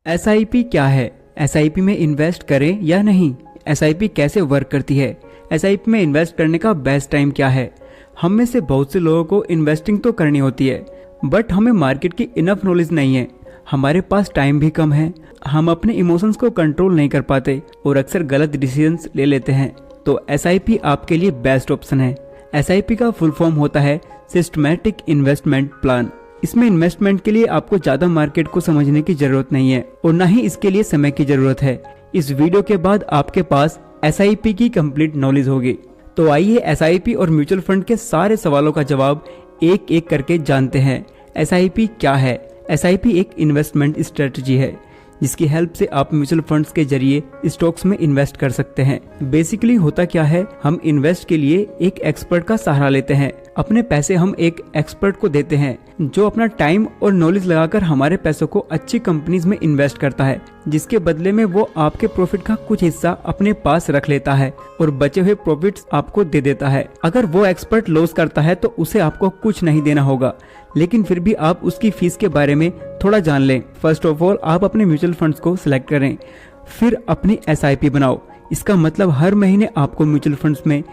SIP क्या है? SIP में इन्वेस्ट करें या नहीं? एसआईपी कैसे वर्क करती है? एसआईपी में इन्वेस्ट करने का बेस्ट टाइम क्या है? हम में से बहुत से लोगों को इन्वेस्टिंग तो करनी होती है, बट हमें मार्केट की इनफ नॉलेज नहीं है। हमारे पास टाइम भी कम है, हम अपने इमोशंस को कंट्रोल नहीं कर पाते और अक्सर गलत डिसीजंस ले लेते हैं। तो एसआईपी आपके लिए बेस्ट ऑप्शन है। एसआईपी का फुल फॉर्म होता है सिस्टमैटिक इन्वेस्टमेंट प्लान। इसमें इन्वेस्टमेंट के लिए आपको ज्यादा मार्केट को समझने की जरूरत नहीं है और न ही इसके लिए समय की जरूरत है। इस वीडियो के बाद आपके पास एसआईपी की कंप्लीट नॉलेज होगी। तो आइए एसआईपी और म्यूचुअल फंड के सारे सवालों का जवाब एक एक करके जानते हैं। एसआईपी क्या है? एसआईपी एक इन्वेस्टमेंट स्ट्रेटजी है जिसकी हेल्प से आप म्यूचुअल फंड्स के जरिए स्टॉक्स में इन्वेस्ट कर सकते हैं। बेसिकली होता क्या है, हम इन्वेस्ट के लिए एक एक्सपर्ट का सहारा लेते हैं। अपने पैसे हम एक एक्सपर्ट को देते हैं जो अपना टाइम और नॉलेज लगाकर हमारे पैसों को अच्छी कंपनीज में इन्वेस्ट करता है, जिसके बदले में वो आपके प्रॉफिट का कुछ हिस्सा अपने पास रख लेता है और बचे हुए प्रॉफिट्स आपको दे देता है। अगर वो एक्सपर्ट लॉस करता है तो उसे आपको कुछ नहीं देना होगा, लेकिन फिर भी आप उसकी फीस के बारे में थोड़ा जान लें। फर्स्ट ऑफ ऑल आप अपने म्यूचुअल फंड्स को सिलेक्ट करें, फिर अपनी एसआईपी बनाओ। इसका मतलब हर महीने आपको म्यूचुअल फंड्स में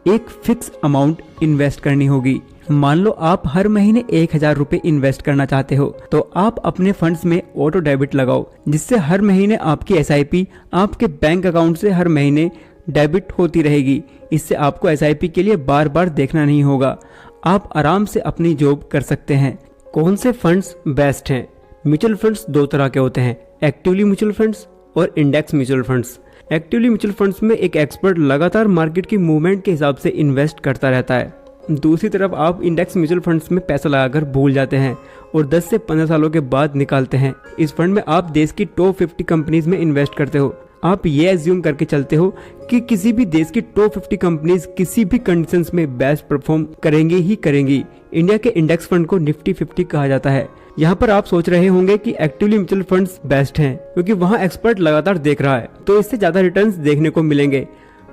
एक फिक्स अमाउंट इन्वेस्ट करनी होगी। मान लो आप हर महीने 1000 रुपए इन्वेस्ट करना चाहते हो, तो आप अपने फंड्स में ऑटो डेबिट लगाओ, जिससे हर महीने आपकी एसआईपी आपके बैंक अकाउंट से हर महीने डेबिट होती रहेगी। इससे आपको एसआईपी के लिए बार बार देखना नहीं होगा, आप आराम से अपनी जॉब कर सकते हैं। कौन से फंड्स बेस्ट हैं? म्यूचुअल फंड्स दो तरह के होते हैं, एक्टिवली म्यूचुअल फंड्स और index mutual funds. Actively mutual funds में एक एक्सपर्ट लगातार मार्केट की मूवमेंट के हिसाब से इन्वेस्ट करता रहता है। दूसरी तरफ आप इंडेक्स म्यूचुअल फंड्स में पैसा लगाकर भूल जाते हैं और 10 से 15 सालों के बाद निकालते हैं। इस फंड में आप देश की टॉप 50 कंपनीज में इन्वेस्ट करते हो। आप ये एज्यूम करके चलते हो कि किसी भी देश की टॉप 50 कंपनीज किसी भी कंडीशंस में बेस्ट परफॉर्म करेंगी ही करेंगी। इंडिया के इंडेक्स फंड को निफ्टी 50 कहा जाता है। यहाँ पर आप सोच रहे होंगे कि एक्टिवली म्यूचुअल फंड्स बेस्ट हैं क्योंकि वहाँ एक्सपर्ट लगातार देख रहा है तो इससे ज्यादा रिटर्न्स देखने को मिलेंगे,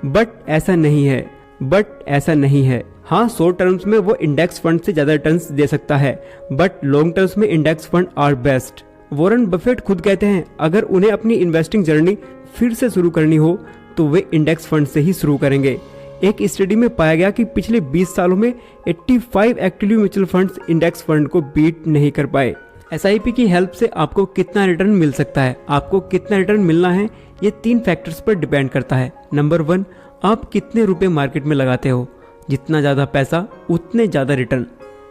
बट ऐसा नहीं है। हाँ, शॉर्ट टर्म्स में वो इंडेक्स फंड से ज्यादा रिटर्न्स दे सकता है, बट लॉन्ग टर्म्स में index fund are best. Warren Buffett खुद कहते हैं अगर उन्हें अपनी इन्वेस्टिंग जर्नी फिर से शुरू करनी हो तो वे इंडेक्स फंड से ही शुरू करेंगे। एक स्टडी में पाया गया कि पिछले 20 सालों में 85 actively mutual funds index fund को बीट नहीं कर पाए। एसआईपी की हेल्प से आपको कितना रिटर्न मिल सकता है? आपको कितना रिटर्न मिलना है ये 3 फैक्टर्स पर डिपेंड करता है। नंबर 1, आप कितने रुपए मार्केट में लगाते हो, जितना ज्यादा पैसा उतने ज्यादा रिटर्न।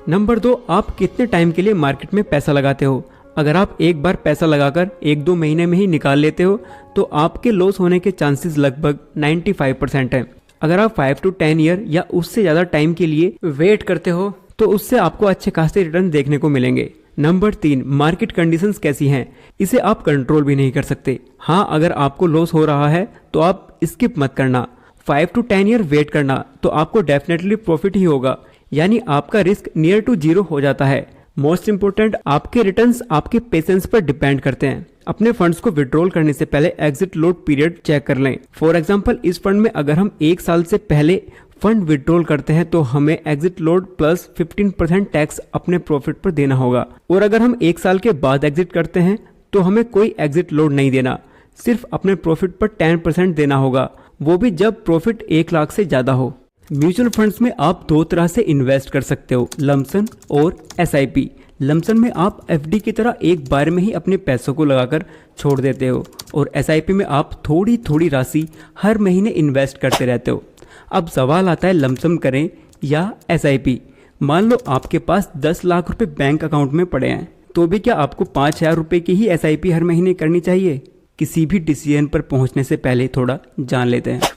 नंबर 2, आप कितने टाइम के लिए मार्केट में पैसा लगाते हो। अगर आप एक बार पैसा लगाकर 1-2 महीने में ही निकाल लेते हो तो आपके लॉस होने के चांसेस लगभग 95% हैं। अगर आप 5 to 10 ईयर या उससे ज्यादा टाइम के लिए वेट करते हो तो उससे आपको अच्छे खासे रिटर्न देखने को मिलेंगे। नंबर 3, मार्केट कंडीशंस कैसी हैं, इसे आप कंट्रोल भी नहीं कर सकते। हाँ, अगर आपको लॉस हो रहा है तो आप स्किप मत करना। 5 to 10 ईयर वेट करना तो आपको डेफिनेटली प्रॉफिट ही होगा, यानी आपका रिस्क नियर टू जीरो हो जाता है। मोस्ट इंपोर्टेंट, आपके रिटर्न्स आपके पेशेंस पर डिपेंड करते हैं। अपने फंड्स को विड्रॉल करने से पहले एग्जिट लोड पीरियड चेक कर लें। फॉर एग्जांपल, इस फंड में अगर हम 1 साल से पहले फंड विड्रॉल करते हैं तो हमें एग्जिट लोड प्लस 15% टैक्स अपने प्रॉफिट पर देना होगा, और अगर हम 1 साल के बाद एग्जिट करते हैं तो हमें कोई एग्जिट लोड नहीं देना, सिर्फ अपने प्रॉफिट पर 10% देना होगा, वो भी जब प्रॉफिट 1 लाख से ज्यादा हो। म्यूचुअल फंड्स में आप 2 तरह से इन्वेस्ट कर सकते हो, लमसम और एसआईपी। लमसम में आप एफडी की तरह एक बार में ही अपने पैसों को लगाकर छोड़ देते हो, और एसआईपी में आप थोड़ी थोड़ी राशि हर महीने इन्वेस्ट करते रहते हो। अब सवाल आता है, लमसम करें या एसआईपी? मान लो आपके पास 10 लाख रुपए बैंक अकाउंट में पड़े हैं, तो भी क्या आपको 5000 रुपए की ही एसआईपी हर महीने करनी चाहिए? किसी भी डिसीजन पर पहुंचने से पहले थोड़ा जान लेते हैं।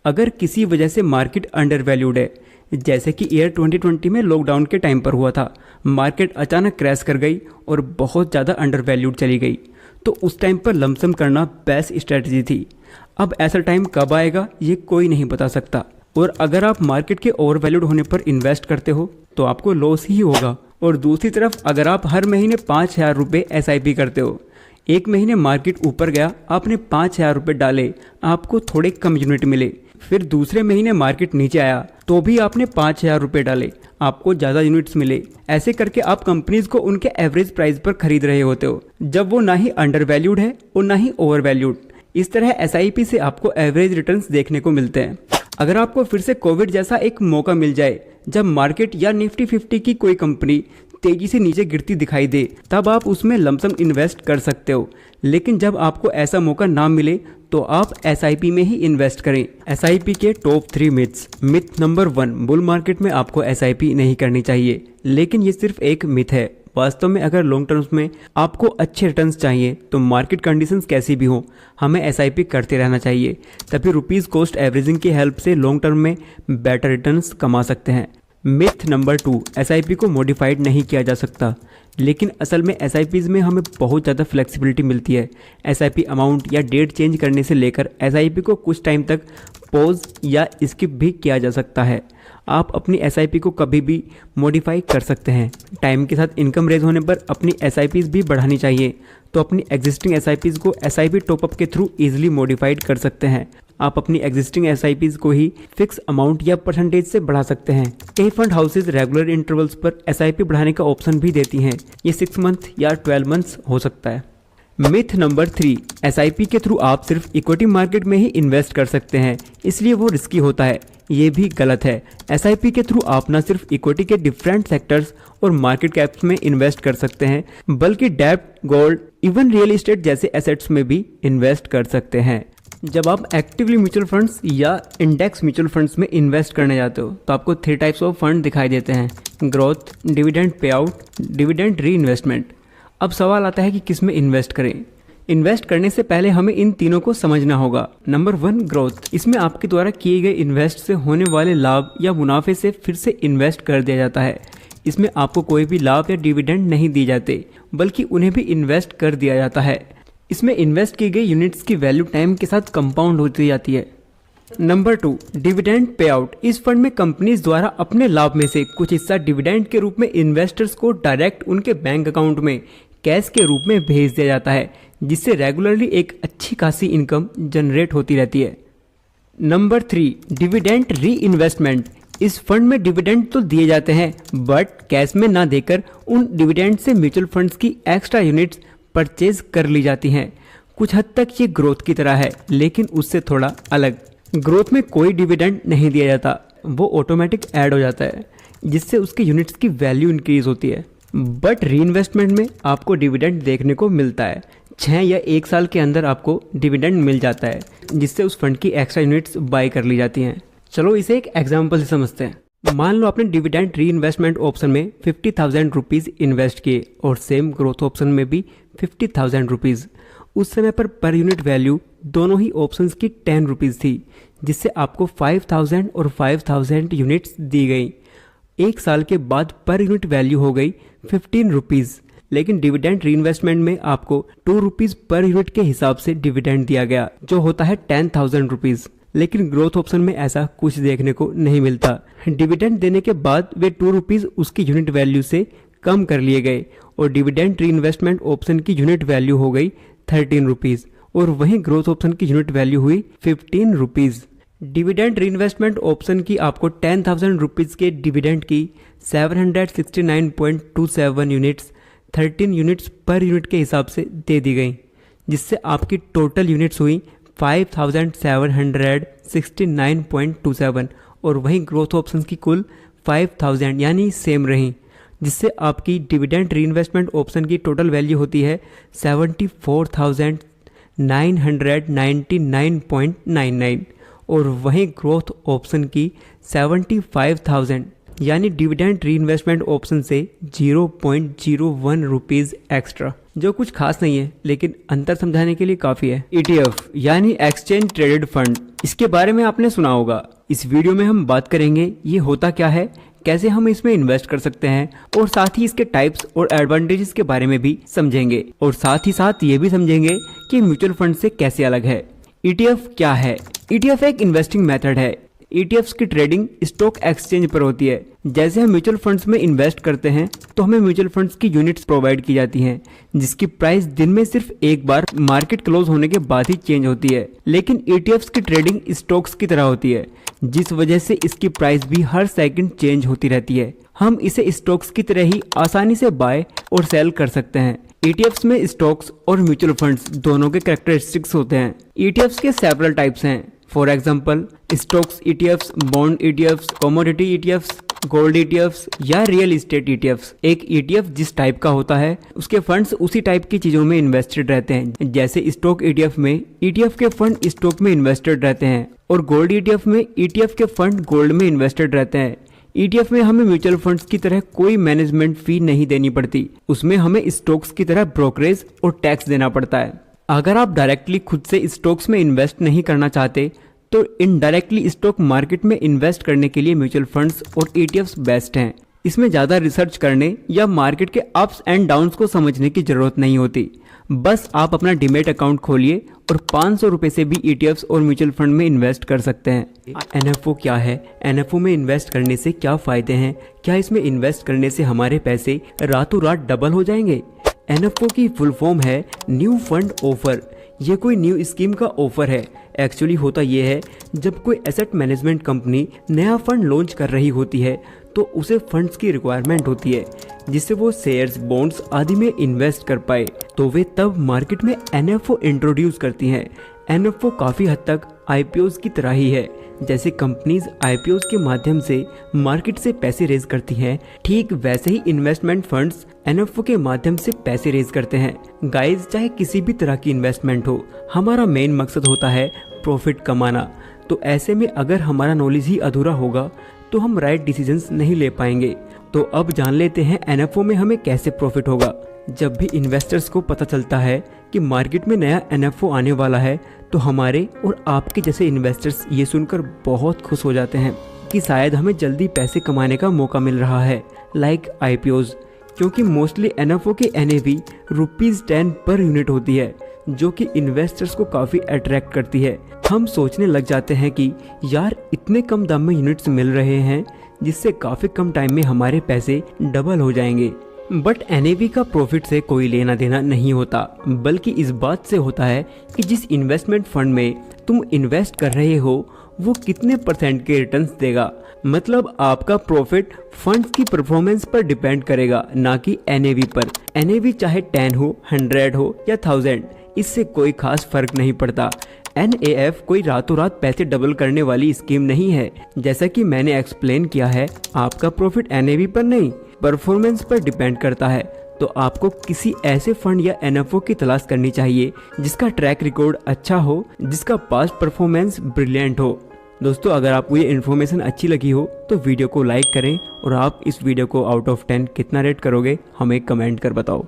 अगर किसी वजह से मार्केट अंडर वैल्यूड है, जैसे कि ईयर 2020 में लॉकडाउन के टाइम पर हुआ था, मार्केट अचानक क्रैश कर गई और बहुत ज़्यादा अंडर वैल्यूड चली गई, तो उस टाइम पर लमसम करना बेस्ट स्ट्रेटजी थी। अब ऐसा टाइम कब आएगा ये कोई नहीं बता सकता, और अगर आप मार्केट के ओवर वैल्यूड होने पर इन्वेस्ट करते हो तो आपको लॉस ही होगा। और दूसरी तरफ अगर आप हर महीने 5000 रुपये एसआईपी करते हो, एक महीने मार्केट ऊपर गया, आपने 5000 रुपये डाले, आपको थोड़े कम यूनिट मिले, फिर दूसरे महीने मार्केट नीचे आया तो भी आपने 5,000 रुपये डाले, आपको ज़्यादा यूनिट्स मिले। ऐसे करके आप कंपनीज को उनके एवरेज प्राइस पर खरीद रहे होते हो, जब वो ना ही अंडर वैल्यूड है और ना ही ओवर वैल्यूड। इस तरह SIP से आपको एवरेज रिटर्न्स देखने को मिलते हैं। अगर आपको फिर से कोविड जैसा एक मौका मिल जाए जब मार्केट या निफ्टी 50 की कोई कंपनी तेजी से नीचे गिरती दिखाई दे, तब आप उसमें लमसम इन्वेस्ट कर सकते हो। लेकिन जब आपको ऐसा मौका ना मिले तो आप SIP में ही इन्वेस्ट करें। SIP के top 3 myths. Myth number 1, bull market में आपको SIP नहीं करनी चाहिए। लेकिन ये सिर्फ एक मिथ है। वास्तव में अगर लॉन्ग टर्म्स में आपको अच्छे रिटर्न्स चाहिए तो मार्केट कंडीशंस कैसी भी हो, हमें SIP करते रहना चाहिए। तभी रुपीज़ कॉस्ट एवरेजिंग की हेल्प से लॉन्ग टर्म में बेटर रिटर्न्स कमा सकते हैं। मिथ नंबर 2, SIP को मॉडिफाइड नहीं किया जा सकता। लेकिन असल में SIPs में हमें बहुत ज़्यादा फ्लेक्सिबिलिटी मिलती है। SIP अमाउंट या डेट चेंज करने से लेकर SIP को कुछ टाइम तक पॉज या स्किप भी किया जा सकता है। आप अपनी SIP को कभी भी मॉडिफाई कर सकते हैं। टाइम के साथ इनकम रेज होने पर अपनी SIPs भी बढ़ानी चाहिए, तो अपनी एग्जिस्टिंग SIPs को SIP टॉपअप के थ्रू ईजिली मॉडिफाइड कर सकते हैं। आप अपनी एग्जिस्टिंग SIPs को ही फिक्स अमाउंट या परसेंटेज से बढ़ा सकते हैं। कई फंड हाउसेज रेगुलर इंटरवल्स पर SIP बढ़ाने का ऑप्शन भी देती हैं। ये 6 मंथ या 12 मंथ्स हो सकता है। मिथ नंबर 3, SIP के थ्रू आप सिर्फ इक्विटी मार्केट में ही इन्वेस्ट कर सकते हैं, इसलिए वो रिस्की होता है। ये भी गलत है। SIP के थ्रू आप न सिर्फ इक्विटी के डिफरेंट सेक्टर्स और मार्केट कैप्स में इन्वेस्ट कर सकते हैं, बल्कि डेब्ट, गोल्ड, इवन रियल एस्टेट जैसे एसेट्स में भी इन्वेस्ट कर सकते हैं। जब आप एक्टिवली म्यूचुअल फंड्स या इंडेक्स म्यूचुअल फंड्स में इन्वेस्ट करने जाते हो तो आपको 3 टाइप्स ऑफ फंड दिखाई देते हैं: growth, dividend pay out, dividend री इन्वेस्टमेंट। अब सवाल आता है कि किस में इन्वेस्ट करें। इन्वेस्ट करने से पहले हमें इन तीनों को समझना होगा। Number 1, growth. इसमें आपके द्वारा किए गए इन्वेस्ट से होने वाले लाभ या मुनाफे से फिर से इन्वेस्ट कर दिया जाता है। इसमें आपको कोई भी लाभ या डिविडेंड नहीं दिए जाते, बल्कि उन्हें भी इन्वेस्ट कर दिया जाता है। इसमें इन्वेस्ट की गई यूनिट्स की वैल्यू टाइम के साथ कंपाउंड होती जाती है। Number 2, dividend pay out. इस फंड में कंपनीज द्वारा अपने लाभ में से कुछ हिस्सा डिविडेंड के रूप में इन्वेस्टर्स को डायरेक्ट उनके बैंक अकाउंट में कैश के रूप में भेज दिया जाता है, जिससे रेगुलरली एक अच्छी खासी इनकम जनरेट होती रहती है। नंबर 3, डिविडेंड री इन्वेस्टमेंट। इस फंड में डिविडेंड तो दिए जाते हैं, बट कैश में ना देकर उन डिविडेंड से म्यूचुअल फंड्स की एक्स्ट्रा यूनिट्स परचेज कर ली जाती हैं। कुछ हद तक ये ग्रोथ की तरह है, लेकिन उससे थोड़ा अलग। ग्रोथ में कोई डिविडेंड नहीं दिया जाता, वो ऑटोमेटिक ऐड हो जाता है, जिससे उसकी यूनिट्स की वैल्यू इंक्रीज होती है। बट री इन्वेस्टमेंट में आपको डिविडेंड देखने को मिलता है। 6 या 1 साल के अंदर आपको डिविडेंड मिल जाता है, जिससे उस फंड की एक्स्ट्रा यूनिट्स बाय कर ली जाती हैं। चलो इसे एक एग्जाम्पल से समझते हैं। मान लो आपने डिविडेंड री इन्वेस्टमेंट ऑप्शन में 50,000 रुपीज़ इन्वेस्ट किए और सेम ग्रोथ ऑप्शन में भी 50,000 रुपीज़। उस समय पर यूनिट वैल्यू दोनों ही ऑप्शंस की 10 रुपीज़ थी, जिससे आपको 5,000 और 5,000 यूनिट्स दी गई। 1 साल के बाद पर यूनिट वैल्यू हो गई 15 रुपीज़। लेकिन डिविडेंड री इन्वेस्टमेंट में आपको 2 रुपीज़ पर यूनिट के हिसाब से डिविडेंड दिया गया, जो होता है 10,000 रुपीज़। लेकिन ग्रोथ ऑप्शन में ऐसा कुछ देखने को नहीं मिलता। डिविडेंड देने के बाद वे 2 रुपीज़ उसकी यूनिट वैल्यू से कम कर लिए गए और डिविडेंड री इन्वेस्टमेंट ऑप्शन की यूनिट वैल्यू हो गई 13 रुपीज़ और वहीं ग्रोथ ऑप्शन की यूनिट वैल्यू हुई 15 रुपीज़। डिविडेंड री इन्वेस्टमेंट ऑप्शन की आपको 10,000 रुपीज़ के डिविडेंड की 769.27 यूनिट्स 13 यूनिट्स पर यूनिट के हिसाब से दे दी गई, जिससे आपकी टोटल यूनिट्स हुई 5,769.27 और वहीं ग्रोथ ऑप्शन की कुल 5,000 यानी सेम रही, जिससे आपकी डिविडेंड री इन्वेस्टमेंट ऑप्शन की टोटल वैल्यू होती है 74,999.99 और वहीं ग्रोथ ऑप्शन की 75,000 यानी डिविडेंड री इन्वेस्टमेंट ऑप्शन से 0.01 रुपीज़ एक्स्ट्रा, जो कुछ खास नहीं है लेकिन अंतर समझाने के लिए काफ़ी है। ETF यानी एक्सचेंज ट्रेडेड फंड, इसके बारे में आपने सुना होगा। इस वीडियो में हम बात करेंगे ये होता क्या है, कैसे हम इसमें इन्वेस्ट कर सकते हैं और साथ ही इसके टाइप्स और एडवांटेजेस के बारे में भी समझेंगे और साथ ही साथ ये भी समझेंगे कि म्यूचुअल फंड से कैसे अलग है। ETF क्या है? ETF एक इन्वेस्टिंग मेथड है। ETFs की ट्रेडिंग स्टॉक एक्सचेंज पर होती है। जैसे हम म्यूचुअल फंड्स में इन्वेस्ट करते हैं तो हमें म्यूचुअल फंड्स की यूनिट्स प्रोवाइड की जाती हैं, जिसकी प्राइस दिन में सिर्फ एक बार मार्केट क्लोज होने के बाद ही चेंज होती है। लेकिन ETFs की ट्रेडिंग स्टॉक्स की तरह होती है, जिस वजह से इसकी प्राइस भी हर सेकंड चेंज होती रहती है। हम इसे स्टॉक्स की तरह ही आसानी से बाय और सेल कर सकते हैं। ETFs में स्टॉक्स और म्यूचुअल फंड्स दोनों के कैरेक्टरिस्टिक्स होते हैं। ETFs के सेवरल टाइप्स हैं। For example stocks ETFs, bond ETFs, commodity ETFs, gold ETFs या रियल एस्टेट ETFs। एक ETF जिस टाइप का होता है उसके फंड्स उसी टाइप की चीजों में इन्वेस्टेड रहते हैं। जैसे स्टॉक ETF में ETF के फंड स्टॉक में इन्वेस्टेड रहते हैं और गोल्ड ETF में ETF के फंड गोल्ड में इन्वेस्टेड रहते हैं। ETF में हमें म्यूचुअल फंड्स की तरह कोई मैनेजमेंट फी नहीं देनी पड़ती, उसमें हमें स्टॉक्स की तरह ब्रोकरेज और टैक्स देना पड़ता है। अगर आप डायरेक्टली खुद से स्टॉक्स में इन्वेस्ट नहीं करना चाहते तो इनडायरेक्टली स्टॉक मार्केट में इन्वेस्ट करने के लिए म्यूचुअल फंड्स और ETFs बेस्ट हैं। इसमें ज़्यादा रिसर्च करने या मार्केट के अप्स एंड डाउन्स को समझने की ज़रूरत नहीं होती। बस आप अपना डीमैट अकाउंट खोलिए और 500 रुपये से भी ETFs और म्यूचुअल फंड में इन्वेस्ट कर सकते हैं। NFO क्या है? NFO में इन्वेस्ट करने से क्या फ़ायदे हैं? क्या इसमें इन्वेस्ट करने से हमारे पैसे रातों रात डबल हो जाएंगे? NFO की फुल फॉर्म है न्यू फंड ऑफर। ये कोई न्यू स्कीम का ऑफर है। एक्चुअली होता ये है, जब कोई एसेट मैनेजमेंट कंपनी नया फंड लॉन्च कर रही होती है तो उसे फंड्स की रिक्वायरमेंट होती है जिससे वो शेयर्स, बॉन्ड्स आदि में इन्वेस्ट कर पाए, तो वे तब मार्केट में NFO इंट्रोड्यूस करती हैं। NFO काफ़ी हद तक IPOs की तरह ही है। जैसे कंपनीज IPOs के माध्यम से मार्केट से पैसे रेज करती हैं, ठीक वैसे ही इन्वेस्टमेंट फंड्स NFO के माध्यम से पैसे रेज करते हैं। गाइस, चाहे किसी भी तरह की इन्वेस्टमेंट हो, हमारा मेन मकसद होता है प्रॉफिट कमाना। तो ऐसे में अगर हमारा नॉलेज ही अधूरा होगा तो हम राइट डिसीजंस नहीं ले पाएंगे। तो अब जान लेते हैं NFO में हमें कैसे प्रॉफिट होगा। जब भी इन्वेस्टर्स को पता चलता है कि मार्केट में नया NFO आने वाला है तो हमारे और आपके जैसे इन्वेस्टर्स ये सुनकर बहुत खुश हो जाते हैं कि शायद हमें जल्दी पैसे कमाने का मौका मिल रहा है, लाइक IPOs। क्योंकि मोस्टली NFO की NAV ₹10 पर यूनिट होती है, जो कि इन्वेस्टर्स को काफ़ी अट्रैक्ट करती है। हम सोचने लग जाते हैं कि यार इतने कम दाम में यूनिट्स मिल रहे हैं जिससे काफ़ी कम टाइम में हमारे पैसे डबल हो जाएंगे। बट NAV का प्रॉफिट से कोई लेना देना नहीं होता, बल्कि इस बात से होता है कि जिस इन्वेस्टमेंट फंड में तुम इन्वेस्ट कर रहे हो वो कितने % के रिटर्न्स देगा। मतलब आपका प्रॉफिट फंड्स की परफॉर्मेंस पर डिपेंड करेगा, ना कि NAV पर। NAV चाहे 10 हो, 100 हो या 1000, इससे कोई खास फर्क नहीं पड़ता। NAF कोई रातों रात पैसे डबल करने वाली स्कीम नहीं है। जैसा कि मैंने एक्सप्लेन किया है, आपका प्रॉफिट NAV पर नहीं, परफॉर्मेंस पर डिपेंड करता है। तो आपको किसी ऐसे फंड या NFO की तलाश करनी चाहिए जिसका ट्रैक रिकॉर्ड अच्छा हो, जिसका पास्ट परफॉर्मेंस ब्रिलियंट हो। दोस्तों, अगर आपको ये इन्फॉर्मेशन अच्छी लगी हो तो वीडियो को लाइक करें और आप इस वीडियो को आउट ऑफ 10 कितना रेट करोगे हमें कमेंट कर बताओ।